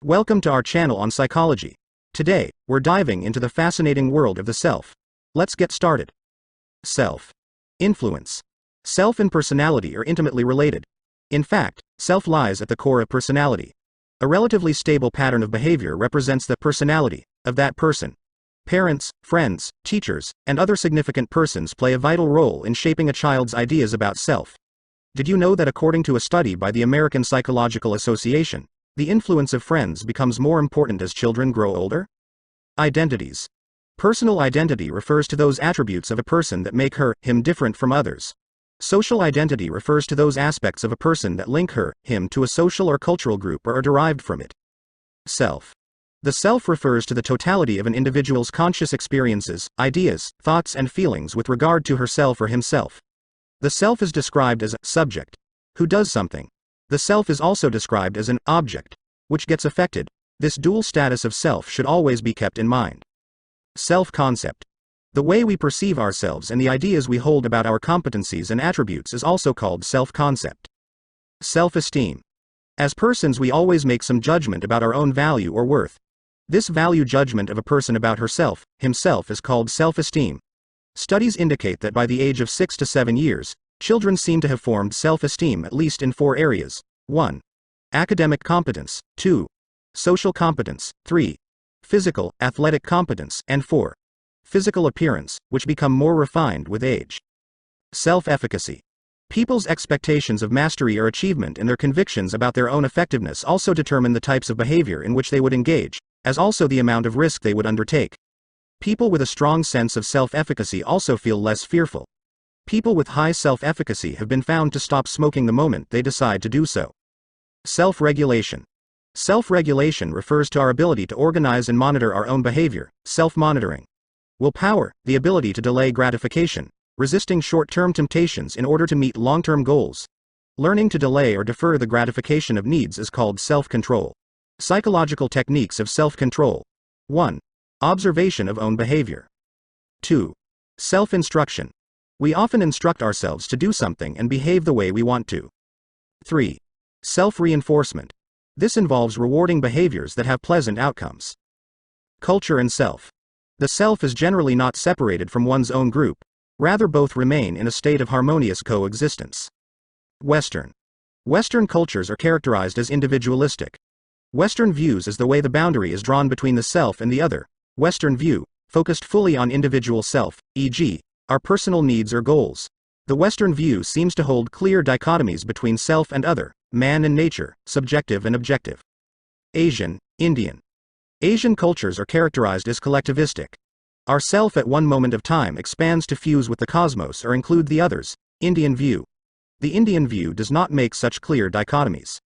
Welcome to our channel on psychology. Today, we're diving into the fascinating world of the self. Let's get started. Self. Influence. Self and personality are intimately related. In fact, self lies at the core of personality. A relatively stable pattern of behavior represents the personality of that person. Parents, friends, teachers, and other significant persons play a vital role in shaping a child's ideas about self. Did you know that according to a study by the American Psychological Association, the influence of friends becomes more important as children grow older? Identities. Personal identity refers to those attributes of a person that make him different from others. Social identity refers to those aspects of a person that link him to a social or cultural group or are derived from it. Self. The self refers to the totality of an individual's conscious experiences, ideas, thoughts and feelings with regard to herself or himself. The self is described as a subject who does something. The self is also described as an object which gets affected. This dual status of self should always be kept in mind. Self-concept. The way we perceive ourselves and the ideas we hold about our competencies and attributes is also called self-concept. Self-esteem. As persons, we always make some judgment about our own value or worth. This value judgment of a person about himself is called self-esteem. Studies indicate that by the age of 6 to 7 years, children seem to have formed self-esteem at least in 4 areas. 1. Academic competence. 2. Social competence. 3. Physical, athletic competence. And 4. Physical appearance, which become more refined with age. Self-efficacy. People's expectations of mastery or achievement and their convictions about their own effectiveness also determine the types of behavior in which they would engage, as also the amount of risk they would undertake. People with a strong sense of self-efficacy also feel less fearful. People with high self-efficacy have been found to stop smoking the moment they decide to do so. Self-regulation. Self-regulation refers to our ability to organize and monitor our own behavior, self-monitoring. Willpower, the ability to delay gratification, resisting short-term temptations in order to meet long-term goals. Learning to delay or defer the gratification of needs is called self-control. Psychological techniques of self-control. 1. Observation of own behavior. 2. Self-instruction. We often instruct ourselves to do something and behave the way we want to. 3. Self-reinforcement. This involves rewarding behaviors that have pleasant outcomes. Culture and self. The self is generally not separated from one's own group, rather both remain in a state of harmonious coexistence. Western cultures are characterized as individualistic. Western views as the way the boundary is drawn between the self and the other. Western view, focused fully on individual self, e.g., our personal needs or goals. The Western view seems to hold clear dichotomies between self and other, man and nature, subjective and objective. Asian, Indian. Asian cultures are characterized as collectivistic. Our self at one moment of time expands to fuse with the cosmos or include the others. Indian view. The Indian view does not make such clear dichotomies.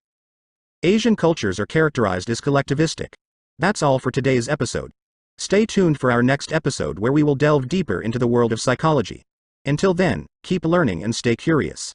Asian cultures are characterized as collectivistic. That's all for today's episode. Stay tuned for our next episode where we will delve deeper into the world of psychology. Until then, keep learning and stay curious.